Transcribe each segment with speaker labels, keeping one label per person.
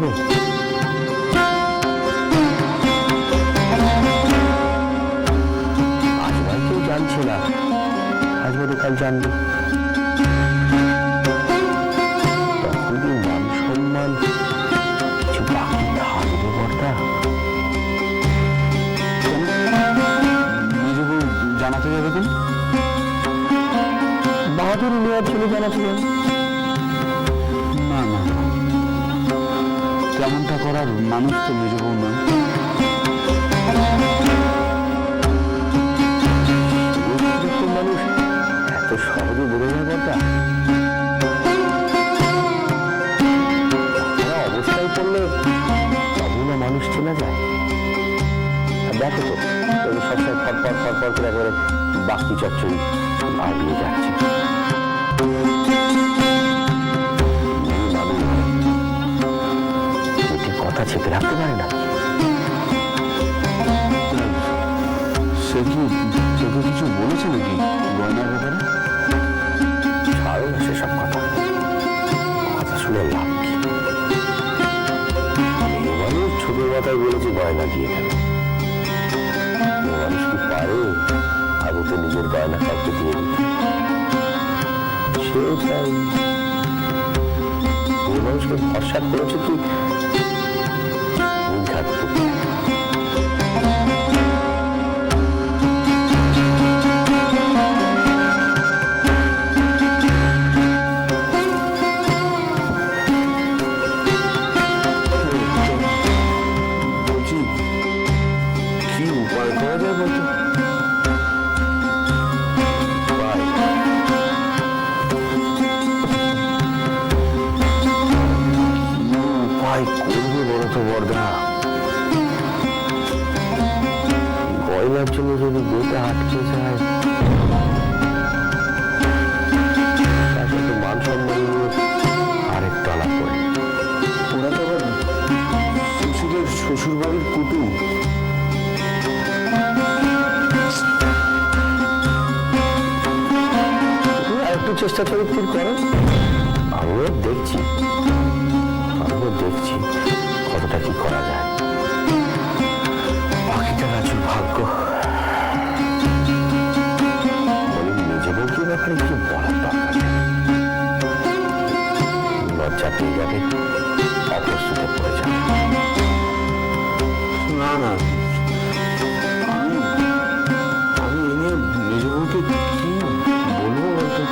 Speaker 1: যাবে? আজ নয় কেউ জানছে না, আজ বলে কাল জানবে। তখন কি মান সম্মান কিছু বাকি থাকবে বর্দা?
Speaker 2: মেজো বউ জানাতে যাবে কেন?
Speaker 1: বাহাদুর নেওয়ার জন্য জানাতে যাবে।
Speaker 2: না না, তেমনটা করার মানুষ তো মেজো বউ নয়।
Speaker 1: মানুষ এত সহজে বেড়ে যায় বর্দা? অবস্থায় পড়লে তবু না মানুষ চেনা যায়। দেখো তো সবসময় ফটফট ফটফট করে একবারে বাকি চচ্চড়ি আগিয়ে যাচ্ছে। কথা চেপে রাখতে পারে না।
Speaker 2: সে কি কিছু বলেছে নাকি গয়নার ব্যাপারে?
Speaker 1: ছাড়ো না সেসব কথা, কথা শুনে লাভ কি? মেয়ে মানুষ ছোট মাথায় বলেছে গয়না দিয়ে দেবে। মেয়ে মানুষ কি পারে আবুতে নিজের গয়না কাউকে দিয়ে দিতে? সেও চাই। মেয়ে মানুষকে ভরসা করেছে কি কি উপায় করা যায় বলতো? উপায় করবে বলো তো বর্দা? গয়নার জন্য যদি বইটা আটকে যায়, তাকে তো মান সম্মান আরেক টানা পড়ে।
Speaker 2: ওরা তো আবার শ্বশুরের শ্বশুর বাড়ির কুটুম।
Speaker 1: একটু চেষ্টা চরিত্র করো। আমিও দেখছি কতটা কি করা যায়। বাকিটা রাজুর ভাগ্য। নিজে বউকে ব্যাপারে কি বলার দরকার নেই। লজ্জা পেয়ে যাবে, অপ্রস্তুতে পড়ে যাবে।
Speaker 2: না না, আমি এ নিয়ে মেজো বউকে কি বলবো বলতো?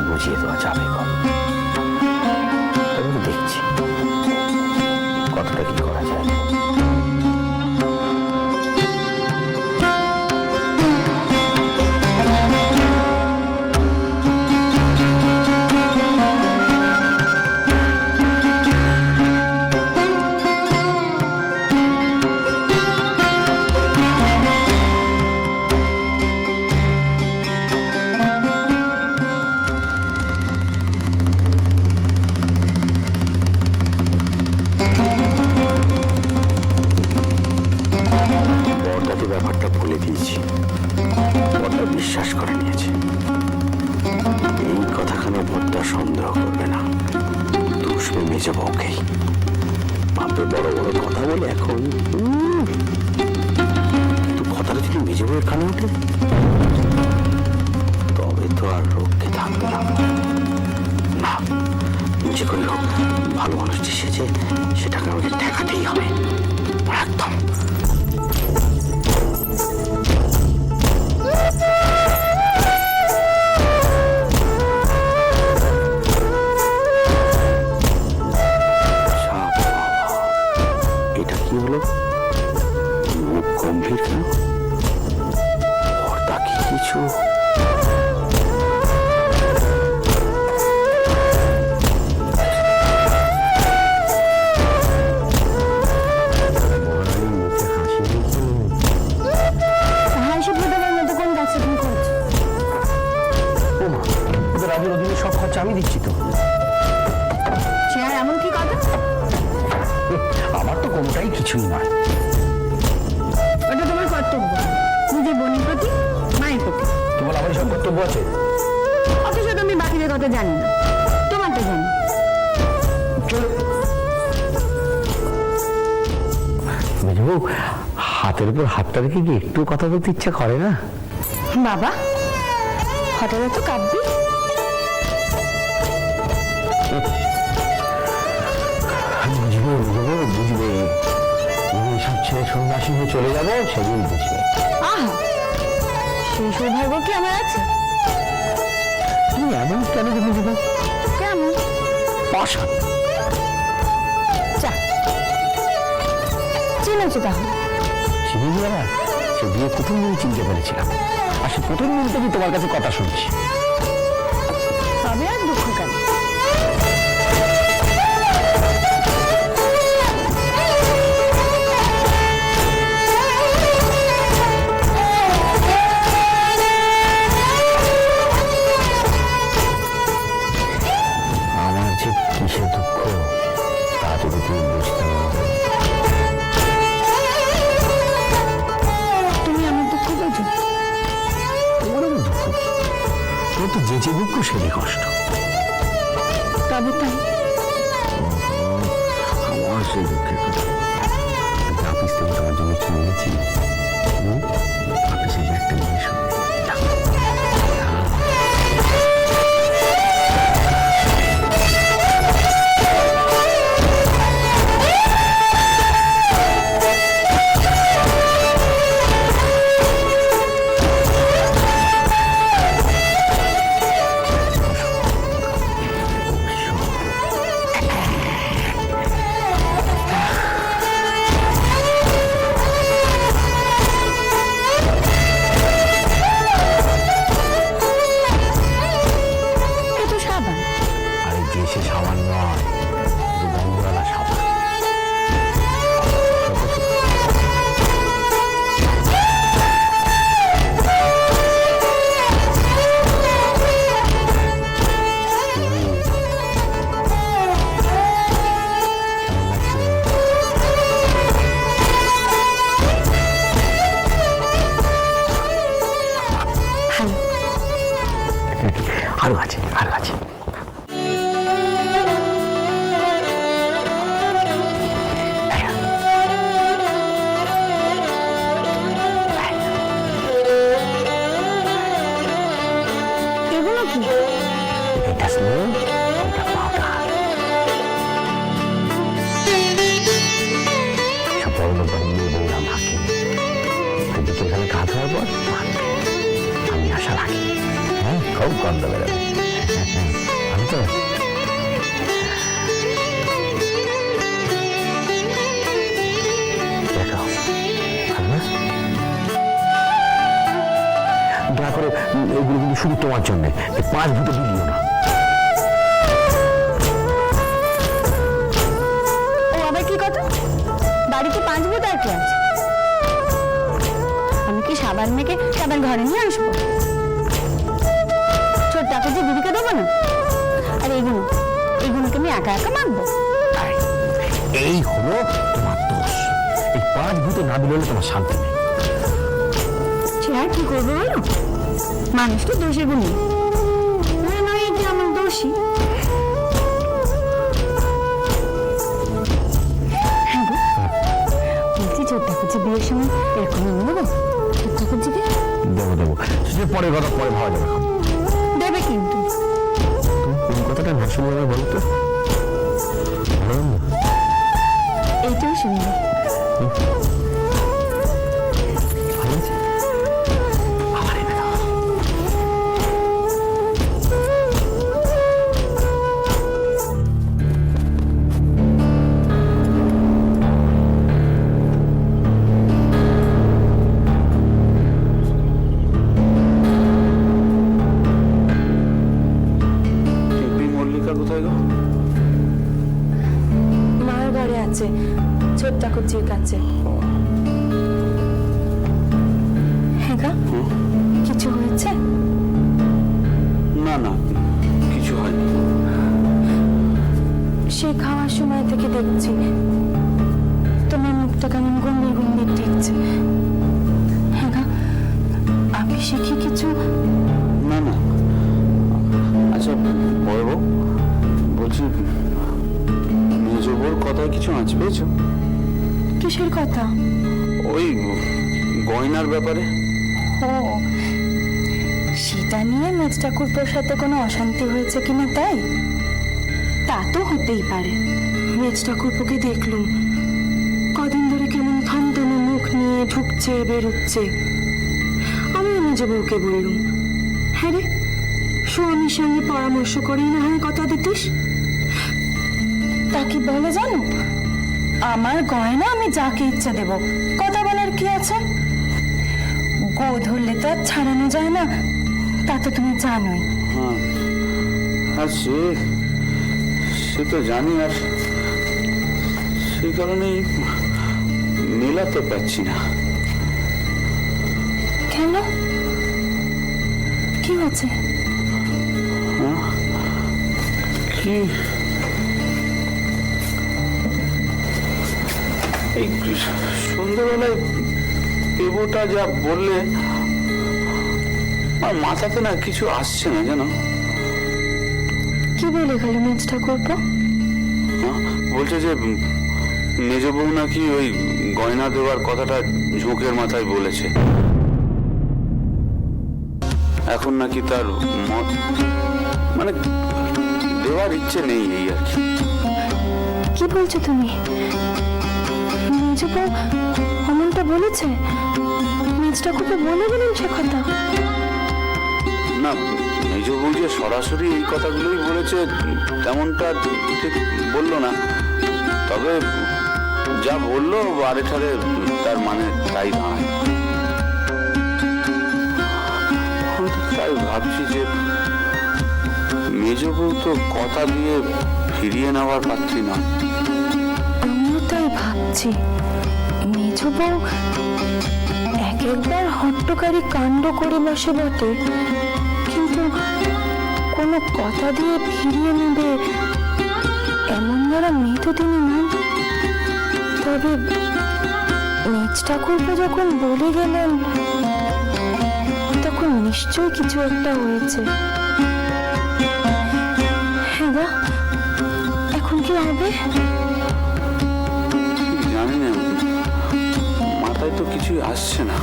Speaker 1: বুঝিয়ে দেওয়া যাবে দেখছি কতটা কি করা যায়। ব্যাপারটা ভুলে দিয়েছি, বড়টা বিশ্বাস করে নিয়েছে। এই কথাখানা বড়টা সন্দেহ করবে না, দুষবে মেজো বউকেই। ভাববে বড় বড় কথা বলে এখন। কিন্তু কথাটা যদি মেজো বউয়ের কানে ওঠে, তবে তো আর রক্ষে থাকবে না। না, যে করে হোক ভালো মানুষটি সেজে সেটাকে আমাকে ঠেকাতেই হবে একদম। এটা কি হলো? মুখ গম্ভীর কেন? পর্দা কি কিছু? মহারানীর মুখে হাসি
Speaker 2: কোনোটাই কিছুই নয়।
Speaker 3: ওটা তোমার কর্তব্য, নিজের বোনের প্রতি, মায়ের প্রতি।
Speaker 2: তোমার আমার সব কর্তব্য আছে।
Speaker 3: অথচ তুমি বাকিদের কথা জানি না, তোমারটা জানি।
Speaker 2: মেজবউ, হাতের উপর হাতটা রেখে কি একটু কথা বলতে ইচ্ছা করে না?
Speaker 3: বাবা হঠাৎ এত কাঁদবি?
Speaker 2: বুঝবে বুঝবে বুঝবে, সব ছেড়ে সন্ন্যাসী হয়ে চলে যাবো, সেদিন বুঝবে।
Speaker 3: আহা, সেই সৌভাগ্য কি আমার আছে?
Speaker 2: তুমি এমন কেন বুঝবে?
Speaker 3: কেমন?
Speaker 2: অসাধ।
Speaker 3: চা চিনেছো তাহলে?
Speaker 2: চিনি না, সে বিয়ে প্রথম দিন চিনতে পেরেছিলাম, আর সে প্রথম দিন থেকে তোমার কাছে কথা শুনছি।
Speaker 3: তবে আর দুঃখ কেন?
Speaker 2: আমার যে কিসের দুঃখ তা যদি তুমি বুঝতে না পারো।
Speaker 3: তুমি আমার দুঃখ বোঝো?
Speaker 2: তোমার আমার দুঃখ কি? তোর তো যে দুঃখ সেটাই কষ্ট।
Speaker 3: তবে তাই
Speaker 2: আমার সেই দুঃখের কথা অফিস থেকে তোমার জন্য কি এনেছি? অফিসের ব্যাগটা নিয়ে এসো।
Speaker 3: এ তো সাবান।
Speaker 2: আরে যে সে সাবান নয়, যে গন্ধওয়ালা সাবান।
Speaker 3: ভালো।
Speaker 2: আরো আছে, আরো আছে।
Speaker 3: এগুলো কি?
Speaker 2: এটা স্নো, এটা পাউডার। সব বড় লোক বানিয়ে বললাম মাকে, বিকেলবেলা কাজ হওয়ার পর মানবে, আমি আশা রাখি। হ্যাঁ, খুব গন্ধ বেরোবে। আমি তো দেখো, ভালো না? দয়া করে এগুলো কিন্তু শুধু তোমার জন্য, 5 ভূতে বিলিও না।
Speaker 3: ও আবার কি কথা? বাড়িতে 5 ভূত আর কি আছে? আমি কি সাবান মেখে সাবান ঘরে নিয়ে আসবো? ছোট্ট আপনি যে দিদিকে দেবো না? আর এইগুলোকে আমি একা একা মাখবো?
Speaker 2: তাই এই হলো তোমার দোষ। এই 5 ভূতে না বিলোলে তোমার শান্তি নেই।
Speaker 3: সে আর কি করবো বলো? মানুষ তো দোষে গুণী নয়, এটি আমার দোষী। হ্যাঁ গো, বলছি ছোট্ট কুচি বিয়ের সময় এরকম আমি দেবো? ছোট্ট কুচিকে
Speaker 2: দেবো দেবো, সে পরে কথা, পরে ভাবা যাবে।
Speaker 3: দেবে কিন্তু।
Speaker 2: কোন কথাটা না শুনে আমার বলতো?
Speaker 3: এইটাও সুন্দর।
Speaker 2: ভালো আছে? আমার এনে দাও। মল্লিকা কোথায় গো?
Speaker 3: মার ঘরে আছে, ছোট্ট কুচির কাছে। হ্যাঁ গা, কিছু হয়েছে?
Speaker 1: না না, কিছু হয়নি।
Speaker 3: সে খাওয়ার সময় থেকে দেখছি তোমার মুখটা কেমন গম্ভীর গম্ভীর ঠেকছে। হ্যাঁ গা, আমি শিখি কিছু?
Speaker 1: না না, আচ্ছা বড় বউ, বলছি মেজ বউর কথায় কিছু আঁচ পেয়েছো?
Speaker 3: কিসের কথা?
Speaker 1: ওই গয়নার ব্যাপারে।
Speaker 3: ও, সেটা নিয়ে মেজ ঠাকুরপোর সাথে কোনো অশান্তি হয়েছে কিনা তাই? তা তো হতেই পারে। মেজ ঠাকুরপোকে দেখলুম কদিন ধরে কেমন থমথমে মুখ নিয়ে ঢুকছে বেরোচ্ছে। আমি মেজ বউকে বললুম, হ্যাঁ রে, স্বামীর সঙ্গে পরামর্শ করেই না হয় কথা দিতিস। তা কি বলে জানো, আমার গয়না আমি যাকে ইচ্ছা দেব, কথা বলার কি আছে? গো ধরলে তো আর ছাড়ানো যায় না, তা তো তুমি জানোই।
Speaker 1: হ্যাঁ, আর সে তো জানি, আর সেই কারণেই মেলাতে পারছি না।
Speaker 3: কেন, কি হয়েছে?
Speaker 1: কি এই সন্ধ্যাবেলায় দেবটা যা বললে, আমার মাথাতে না কিছু আসছে না জানো।
Speaker 3: কি বলে গেল মেজ ঠাকুরপো?
Speaker 1: বলছে যে মেজ বউ নাকি ওই গয়না দেওয়ার কথাটা ঝোঁকের মাথায় বলেছে। এখন নাকি তার মত, মানে দেওয়ার ইচ্ছে নেই, এই আর কি।
Speaker 3: কি বলছো তুমি? মেজ বউ অমনটা বলেছে? মেজ ঠাকুরপো বলে গেলেন সে কথা?
Speaker 1: না, মেজ বউ যে সরাসরি এই কথাগুলোই বলেছে তেমনটা ঠিক বললো না, তবে যা বললো আরে ঠারে তার মানে তাই নয়। তাই ভাবছি যে মেজ বউ তো কথা দিয়ে ফিরিয়ে নেওয়ার পাত্রী নয়।
Speaker 3: আমিও তাই ভাবছি। মেজ বউ এক একবার হট্টকারী কাণ্ড করে বসে বটে, কিন্তু কোনো কথা দিয়ে ফিরিয়ে নেবে এমন যারা মেয়ে তো তিনি নন। তবে মেজ ঠাকুরপো যখন বলে গেলেন, তখন নিশ্চয়ই কিছু একটা হয়েছে। হ্যাঁ গা, এখন কি হবে?
Speaker 1: জানি না, মাথায় তো কিছুই আসছে না।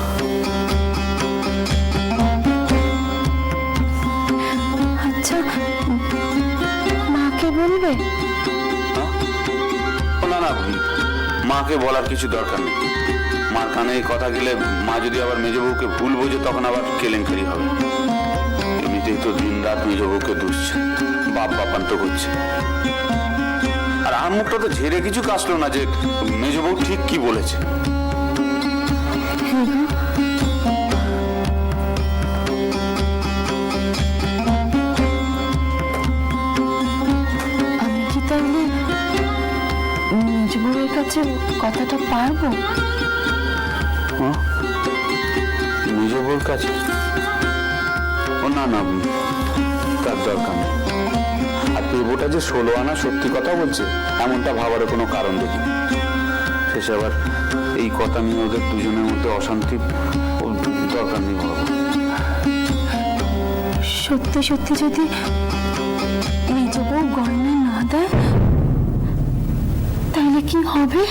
Speaker 3: আচ্ছা, মাকে বলবে?
Speaker 1: না না, মাকে বলার কিছু দরকার নেই। মার কানে এই কথা গেলে মা যদি আবার মেজ বউকে ভুল বোঝে, তখন আবার কেলেঙ্কারি হবে। এমনিতেই তো দিন রাত মেজ বউকে দুষছে, বাপ বাপান্ত করছে। আর আমার মুখটা তো ঝেড়ে কিছু কাশলো না যে মেজ বউ ঠিক কি বলেছে।
Speaker 3: আমি কি তাহলে মেজ বউয়ের কাছে কথাটা পারবো?
Speaker 1: মেজ বউর কাছে? ও না না, তার দরকার নেই। আর দেবটা যে 16 আনা সত্যি কথা বলছে, এমনটা ভাবার কোনো কারণ দেখি। শেষে আবার এই কথা নিয়ে ওদের দুজনের মধ্যে অশান্তি, দরকার নেই বাবা।
Speaker 3: সত্যি সত্যি যদি মেজ বউ গয়না না দেয়, তাহলে কি হবে?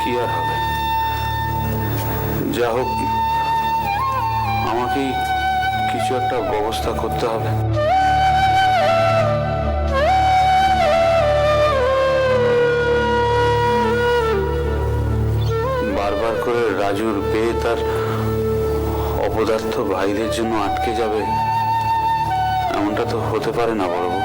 Speaker 1: কি আর হবে, যা হোক আমাকেই কিছু একটা ব্যবস্থা করতে হবে। বারবার করে রাজুর পেয়ে তার অপদার্থ ভাইদের জন্য আটকে যাবে, এমনটা তো হতে পারে না বড় বউ।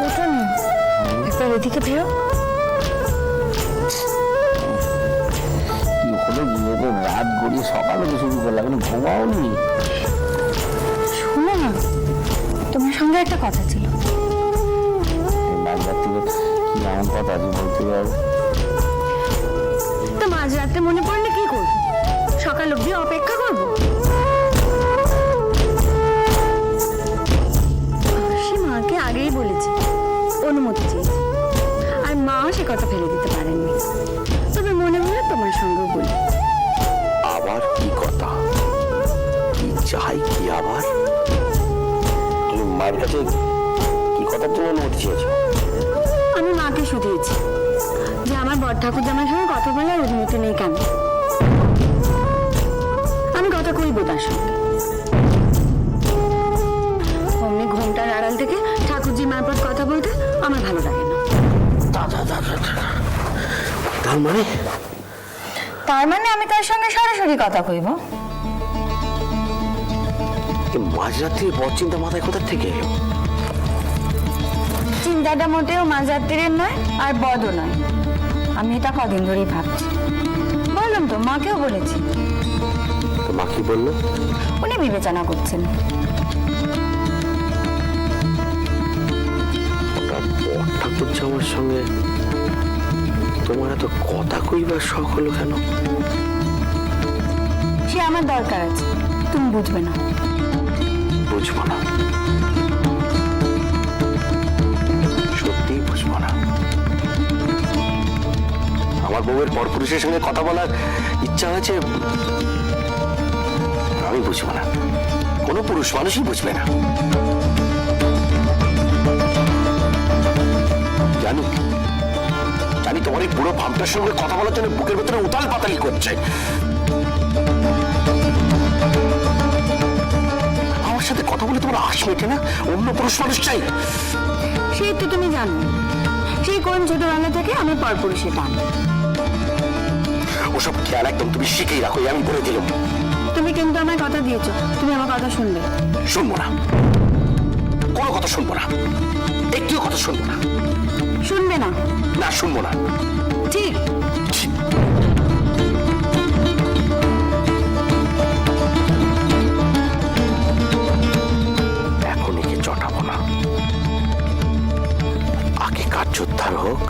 Speaker 3: ওঠো না, একবার এদিকে ভেও।
Speaker 2: এই সকালে তো শুরু করলাম, কিন্তু ঘুমাওনি।
Speaker 3: শোনো না, তোমার সঙ্গে একটা কথা ছিল।
Speaker 2: এই মাঝরাত্রিরে কি এমন কথা আছে বলতে পারো?
Speaker 3: তো মাঝরাতে মনে পড়লে কি করবো? সকাল অবধি অপেক্ষা করবো? সে মাকে আগেই বলেছি, অনুমতি চেয়েছি, আর মা সে কথা ফেলে দিতে পারেননি। তবে মনে হলো তোমার সঙ্গে বলি।
Speaker 1: আবার কি কথা? কি চাই কি আবার? তুমি মায়ের কাছে কি কথার জন্য অনুমতি চেয়েছো?
Speaker 3: আমি মাকে শুধিয়েছি যে আমার বড় ঠাকুর জামাইয়ের সঙ্গে কথা বলার অনুমতি নেই কেন। আমি কথা কইব তার সঙ্গে। অমনি ঘুমটার আড়াল থেকে ঠাকুরজি মারফত কথা বলতে আমার ভালো লাগে না।
Speaker 1: তার মানে
Speaker 3: তার মানে আমি তার সঙ্গে সরাসরি কথা কইব।
Speaker 1: এই মাঝরাত্রির বড় চিন্তা মাথায় কোথা থেকে এলো?
Speaker 3: চিন্তাটা মোটেও মাঝরাত্রির নয়, আর বদও নয়। আমি এটা কদিন ধরেই ভাবছি। বললাম তো, মাকেও বলেছি।
Speaker 1: তো মা কি বললো?
Speaker 3: উনি বিবেচনা করছেন।
Speaker 1: ওটা বড় ঠাকুর জামার সঙ্গে তোমার এত কথা কইবার শখ হলো কেন?
Speaker 3: সে আমার দরকার আছে, তুমি বুঝবে না।
Speaker 1: বুঝবো না, সত্যিই বুঝবো না। আমার বউয়ের পরপুরুষের সঙ্গে কথা বলার ইচ্ছা হয়েছে, আমি বুঝবো না। কোনো পুরুষ মানুষই বুঝবে না। জানি জানি তোমার এই বুড়ো ভাবটার সঙ্গে কথা বলার জন্য বুকের ভেতরে উতাল পাতালি করছে। আমার সাথে কথা বলে তোমার আশ মেটে না? অন্য পুরুষ মানুষ চাই।
Speaker 3: সেই তো তুমি জানো, সেই কোন ছোটবেলা থেকে আমি পরপুরুষে টান।
Speaker 1: ওসব খেয়াল একদম তুমি শিখেই রাখো, আমি বলে দিলাম।
Speaker 3: তুমি কিন্তু আমার কথা দিয়েছো, তুমি আমার কথা শুনবে।
Speaker 1: শুনবো না, কোনো কথা শুনবো না, একটিও কথা শুনবো না।
Speaker 3: শুনবে না?
Speaker 1: না, শুনবো না।
Speaker 3: ঠিক।
Speaker 1: ছি। এখন একে চটাবো না, আগে কার্যোদ্ধার হোক,